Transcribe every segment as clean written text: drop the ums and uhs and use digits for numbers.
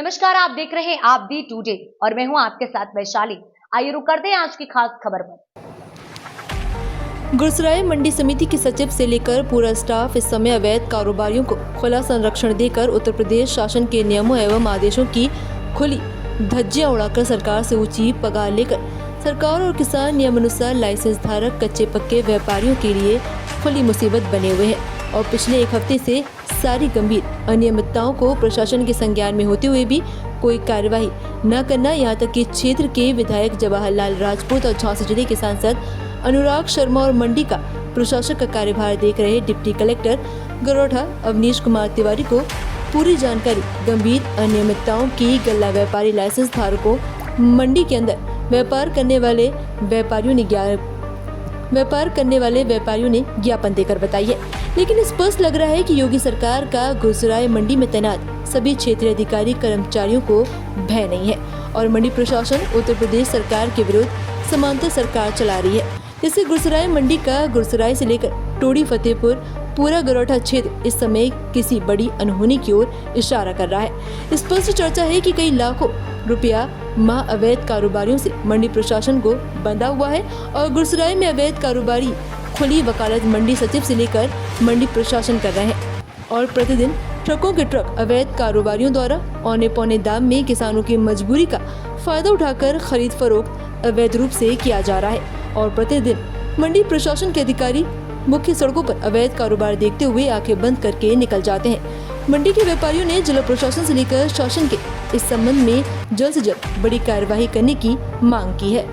नमस्कार, आप देख रहे हैं आप दी टुडे और मैं हूं आपके साथ वैशाली। आइए रुक करते हैं आज की खास खबर पर। गुरसराय मंडी समिति के सचिव से लेकर पूरा स्टाफ इस समय अवैध कारोबारियों को खुला संरक्षण देकर उत्तर प्रदेश शासन के नियमों एवं आदेशों की खुली धज्जियां उड़ाकर सरकार से ऊंची पगार लेकर सरकार और किसान नियमानुसार लाइसेंस धारक कच्चे पक्के व्यापारियों के लिए खुली मुसीबत बने हुए हैं और पिछले एक हफ्ते से सारी गंभीर अनियमितताओं को प्रशासन के संज्ञान में होते हुए भी कोई कार्यवाही न करना, यहाँ तक कि क्षेत्र के विधायक जवाहरलाल राजपूत और झांसी जिले के सांसद अनुराग शर्मा और मंडी का प्रशासक का कार्यभार देख रहे डिप्टी कलेक्टर गरोठा अवनीश कुमार तिवारी को पूरी जानकारी गंभीर अनियमितताओं की गल्ला व्यापारी लाइसेंस धारकों मंडी के अंदर व्यापार करने वाले व्यापारियों ने ज्ञापन देकर बताई है। लेकिन स्पष्ट लग रहा है कि योगी सरकार का गुरसराय मंडी में तैनात सभी क्षेत्रीय अधिकारी कर्मचारियों को भय नहीं है और मंडी प्रशासन उत्तर प्रदेश सरकार के विरुद्ध समांतर सरकार चला रही है। जिससे गुरसराय मंडी का गुरसराय से लेकर टोडी फतेहपुर पूरा गरोठा क्षेत्र इस समय किसी बड़ी अनहोनी की ओर इशारा कर रहा है। स्पष्ट चर्चा है कि कई लाखों रुपया माह अवैध कारोबारियों से मंडी प्रशासन को बंधा हुआ है और गुरसराय में अवैध कारोबारी खुली वकालत मंडी सचिव से लेकर मंडी प्रशासन कर रहे हैं और प्रतिदिन ट्रकों के ट्रक अवैध कारोबारियों द्वारा औने पौने दाम में किसानों की मजबूरी का फायदा उठाकर खरीद फरोख्त अवैध रूप से किया जा रहा है और प्रतिदिन मंडी प्रशासन के अधिकारी मुख्य सड़कों पर अवैध कारोबार देखते हुए आंखें बंद करके निकल जाते हैं। मंडी के व्यापारियों ने जिला प्रशासन से लेकर शासन के इस संबंध में जल्द से जल्द बड़ी कार्यवाही करने की मांग की है।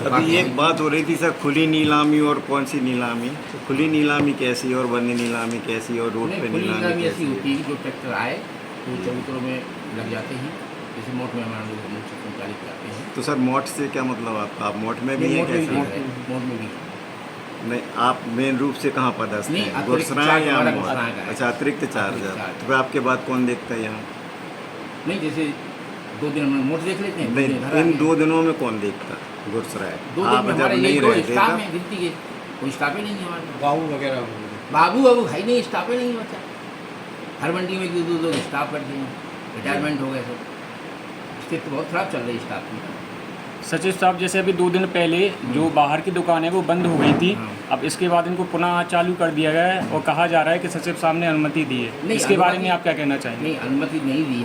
अभी एक बात हो रही थी सर, खुली नीलामी और कौन सी नीलामी? तो खुली नीलामी कैसी और बंद नीलामी कैसी और रोड पे नीलामी ऐसी होती है जो ट्रैक्टर आए तो चबूतरों में लग जाते हैं, जैसे मोट में हमारे लोग मुख्य संचालित करते हैं। तो सर मोट से क्या मतलब आपका? आप मोट में भी हैं कैसे? मोट में भी नहीं, आप मेन रूप से कहाँ पदस्थ हैं? गुरसराय या मोट? अच्छा, अतिरिक्त चार्ज। तो आपके बाद कौन देखता है यहाँ? नहीं, जैसे 2 दिन में मोट देख लेते हैं। नहीं, इन 2 दिनों में कौन देखता गुरसराय? 2 दिन में हमारे नहीं रहते कोई स्टाफ ही नहीं है हमारे। बाबू वगैरह बाबू भाई नहीं, स्टाफ ही नहीं बचा। हर मंडी में 2 स्टाफ करते हैं, रिटायरमेंट हो गए सब। स्थिति बहुत खराब चल रही है स्टाफ की। सचिव साहब, जैसे अभी 2 दिन पहले जो बाहर की दुकान है वो बंद हो गई थी, अब इसके बाद इनको पुनः चालू कर दिया गया है और कहा जा रहा है कि सचिव साहब ने अनुमति दी है। इसके बारे में आप क्या कहना चाहेंगे? नहीं, अनुमति नहीं दी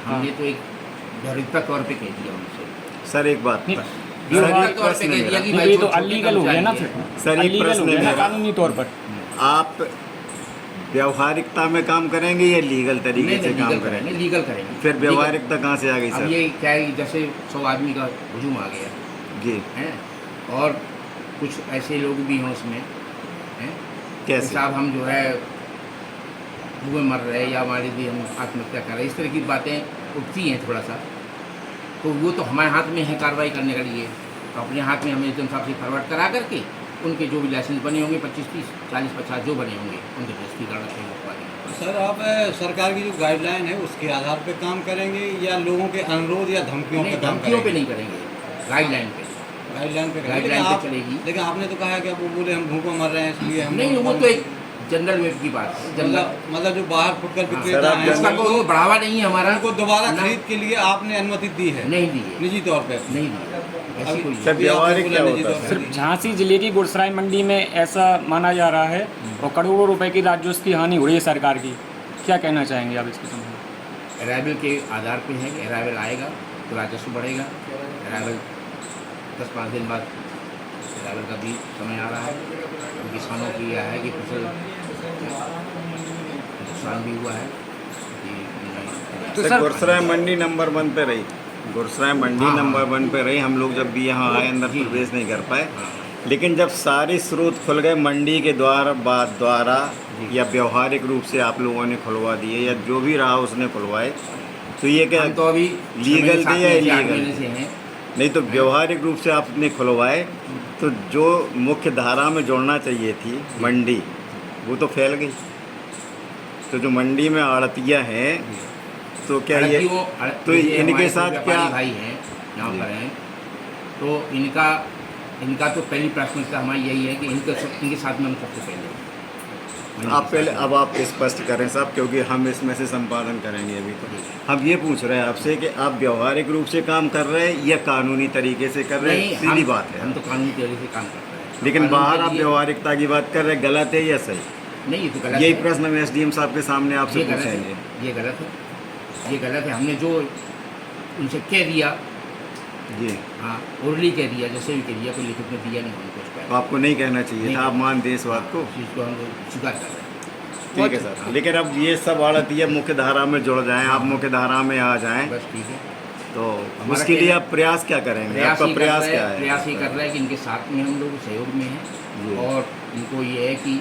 हमने तो एक व्यवहारिकता तौर पे कह दिया उनसे। सर एक बात, व्यवहारिक तौर पे कह दिया कि भाई ये तो अलीगल हो गया ना, फिर सर एक प्रश्न है मेरा कानूनी तौर पर। आप व्यवहारिकता में काम करेंगे या लीगल तरीके से काम करेंगे? लीगल करेंगे। फिर व्यवहारिकता कहाँ से आ गई सर? अब ये क्या है, जैसे 100 आदमी का हुजूम आ गया जी है और कुछ ऐसे लोग भी हैं उसमें हैं, कैसे साहब हम जो है भूखे मर रहे हैं या हमारे लिए हम आत्महत्या कर रहे हैं, इस तरह की बातें उठती हैं थोड़ा सा। तो वो तो हमारे हाथ में है कार्रवाई करने के लिए, तो अपने हाथ में हमें एकदम साहब से फॉरवर्ड करा करके उनके जो भी लाइसेंस बने होंगे 25, 30, 40, 50 जो बने होंगे उनके रजिस्ट्रीकरण करेंगे। सर, आप सरकार की जो गाइडलाइन है उसके आधार पर काम करेंगे या लोगों के अनुरोध या धमकियों पे काम धमकियों पे करेंगे? नहीं करेंगे, गाइडलाइन पे चलेगी। लेकिन आपने तो कहा कि अब वो बोले हम भूखों मर रहे हैं इसलिए हम नहीं, वो तो एक जनरल वेब की बात है। मतलब जो बाहर फुटकर विक्रेता हैं उसका कोई बढ़ावा नहीं है हमारा। उनको दोबारा खरीद के लिए आपने अनुमति दी है? नहीं दी है, निजी तौर पर नहीं दी है। ऐसी कोई सर व्यवहारिक क्या होता है? सिर्फ झांसी जिले की गुरसराय मंडी में ऐसा माना जा रहा है और करोड़ों रुपए की राजस्व की हानि हो रही है सरकार की, क्या कहना चाहेंगे आप इसके संबंध में? अराइवल के आधार पे है कि अराइवल आएगा तो राजस्व बढ़ेगा। अराइवल 10-5 दिन बाद अराइवल का भी समय आ रहा है, तो किसानों की यह है कि फसल नुकसान भी हुआ है तो सर गुरसराय मंडी नंबर 1 पे रही, गुरसराय मंडी नंबर 1 पे रही। हम लोग जब भी यहाँ आए अंदर प्रवेश नहीं कर पाए, लेकिन जब सारे स्रोत खुल गए मंडी के द्वारा या व्यवहारिक रूप से आप लोगों ने खुलवा दिए या जो भी रहा उसने खुलवाए, तो ये क्या तो अभी लीगल थे या इलीगल? हैं। नहीं, तो व्यवहारिक रूप से आपने खुलवाए तो जो मुख्य धारा में जोड़ना चाहिए थी मंडी, वो तो फैल गई। तो जो मंडी में आड़तियाँ हैं तो क्या ये तो इनके साथ क्या भाई हैं यहाँ पर हैं, तो इनका तो पहली प्राथमिकता हमारी यही है कि इनके साथ में हम सबसे पहले आप पहले अब आप स्पष्ट करें साहब, क्योंकि हम इसमें से संपादन करेंगे अभी। तो हम ये पूछ रहे हैं आपसे कि आप व्यवहारिक रूप से काम कर रहे हैं या कानूनी तरीके से कर रहे हैं? सीधी बात है। हम तो कानूनी तरीके से काम कर रहे हैं, लेकिन कानून बाहर के आप लिए- व्यवहारिकता की बात कर रहे हैं, गलत है या सही? नहीं, ये तो गलत यही है। प्रश्न हम एसडीएम साहब के सामने आपसे ये गलत पूछेंगे। है, ये गलत है, ये गलत है। हमने जो उनसे कह दिया, जी, हाँ, ओरली कह दिया, जैसे भी कह दिया, कोई लिखित में दिया नहीं हमको उस तो आपको नहीं कहना चाहिए था, आप मानते हैं इस बात को? चीज़ को हम लोग स्वीकार कर रहे हैं। ठीक है सर, लेकिन अब ये सब आड़तिया मुख्य धारा में जुड़ जाएं, आप मुख्य धारा में आ जाएं, बस ठीक है। तो हमारा उसके लिए कहना- आप प्रयास क्या करेंगे? प्रयास आपका ये कर प्रयास रहा क्या है, है? प्रयास ये कर रहा है कि इनके साथ में हम लोग सहयोग में जी। हैं, और इनको ये है कि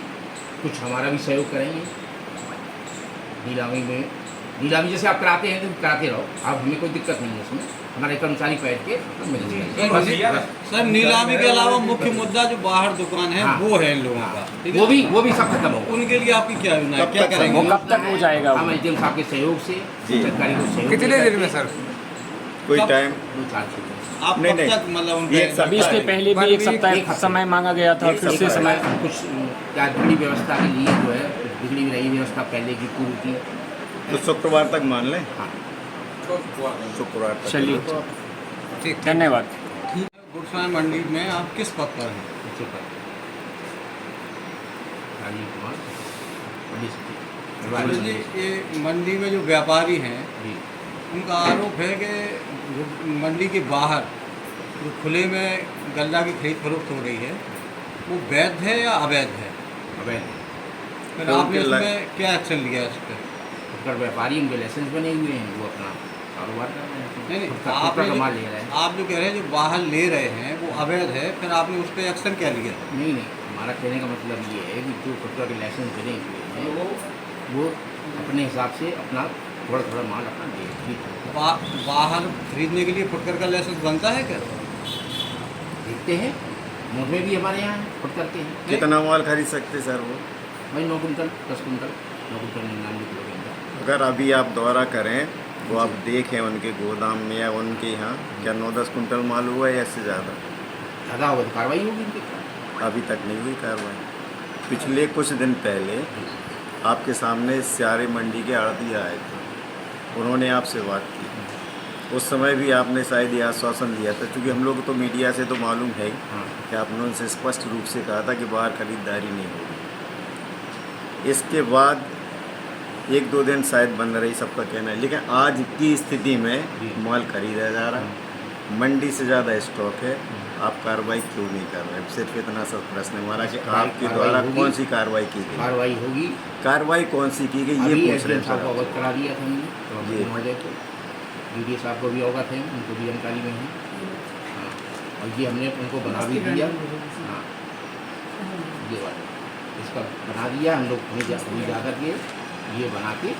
कुछ हमारा भी सहयोग करेंगे नीलामी में। नीलामी जैसे आप कराते हैं तो कराते रहो आप, हमें कोई दिक्कत नहीं है उसमें। हमारे कर्मचारी बैठ के मदद करेंगे। बस- सर नीलामी के अलावा मुख्य मुद्दा जो बाहर दुकान है हाँ। वो है इन लोगों का, ठीक है? वो भी सब खत्म होगा। उनके लिए आपकी क्या योजना है, कब क्या तक करेंगे? वो कब तक हो जाएगा वो? हम एसडीएम साहब के सहयोग से जी। सरकारी को सहयोग कितने दिन में सर? कोई कब- टाइम? 2-4 दिन। आप नहीं, कब नहीं। तक मतलब उनके एक अभी इसके पहले भी एक सप्ताह एक हफ्ता। समय मांगा गया था, एक फिर से सप्ताह। समय कुछ क्या बिगड़ी व्यवस्था के लिए जो है, कुछ बिगड़ी हुई रही व्यवस्था पहले की पूर्व की। तो शुक्रवार तक मान लें? हाँ, शुक्रवार तक। चलिए, ठीक। धन्यवाद। गुरसाई मंडी में आप किस पद पर हैं? अच्छे पर राजीव कुमार, बड़ी सचिव, सुरेश जी, जी। ये मंडी में जो व्यापारी हैं उनका आरोप है कि जो मंडी के बाहर जो खुले में गल्ला की खरीद फरोख्त हो रही है वो वैध है या अवैध है? अवैध फिर तो आपने उनके इसमें क्या एक्शन लिया इस पर? फुटकर व्यापारी, उनके लाइसेंस बने हुए हैं, वो अपना कारोबार कर रहे हैं। नहीं नहीं, फुटकर आपने का माल ले रहे हैं। आप जो कह रहे हैं जो बाहर ले रहे हैं वो अवैध है, फिर आपने उस पर एक्शन क्या लिया? नहीं नहीं, हमारा कहने का मतलब ये है कि जो फुटकर के लाइसेंस बने हुए हैं वो अपने हिसाब से अपना थोड़ा थोड़ा माल अपना बाहर खरीदने के लिए फुटकर का लाइसेंस बनता है क्या? देखते हैं। मोट में भी हमारे यहाँ फुटकर के हैं कितना माल खरीद सकते सर वो? भाई 9 कुंटल 10 कुंटल 9 कुंटल 99 किलो के अंदर। अगर अभी आप दौरा करें तो आप देखें उनके गोदाम में या उनके यहाँ क्या 9-10 कुंटल माल हुआ है या इससे ज़्यादा? ज़्यादा होगा तो कार्रवाई होगी इनके खिलाफ। अभी तक नहीं हुई कार्रवाई। पिछले कुछ दिन पहले आपके सामने स्यारे मंडी के आड़ती आए थे, उन्होंने आपसे बात की। उस समय भी आपने शायद ये आश्वासन दिया था, क्योंकि हम लोग तो मीडिया से तो मालूम है हाँ, कि आपने उनसे स्पष्ट रूप से कहा था कि बाहर खरीदारी नहीं होगी। इसके बाद 1-2 दिन शायद बंद रही, सबका कहना है, लेकिन आज की स्थिति में माल खरीदा जा रहा है, मंडी से ज़्यादा स्टॉक है, आप कार्रवाई क्यों नहीं कर रहे? सिर्फ इतना सा प्रश्न है हमारा कि आपके द्वारा कौन सी कार्रवाई की गई? कार्रवाई होगी। कार्रवाई कौन सी की गई ये अभी पूछ रहे एसडीएम हैं साहब को सर। अवगत करा दिया था हमने, तो जी। महोदय को, डीडी साहब को भी अवगत है, उनको भी जानकारी में है। हाँ, और ये हमने उनको बना भी दिया। हाँ, ये बात इसका बना दिया हम लोग, जा करके ये बना के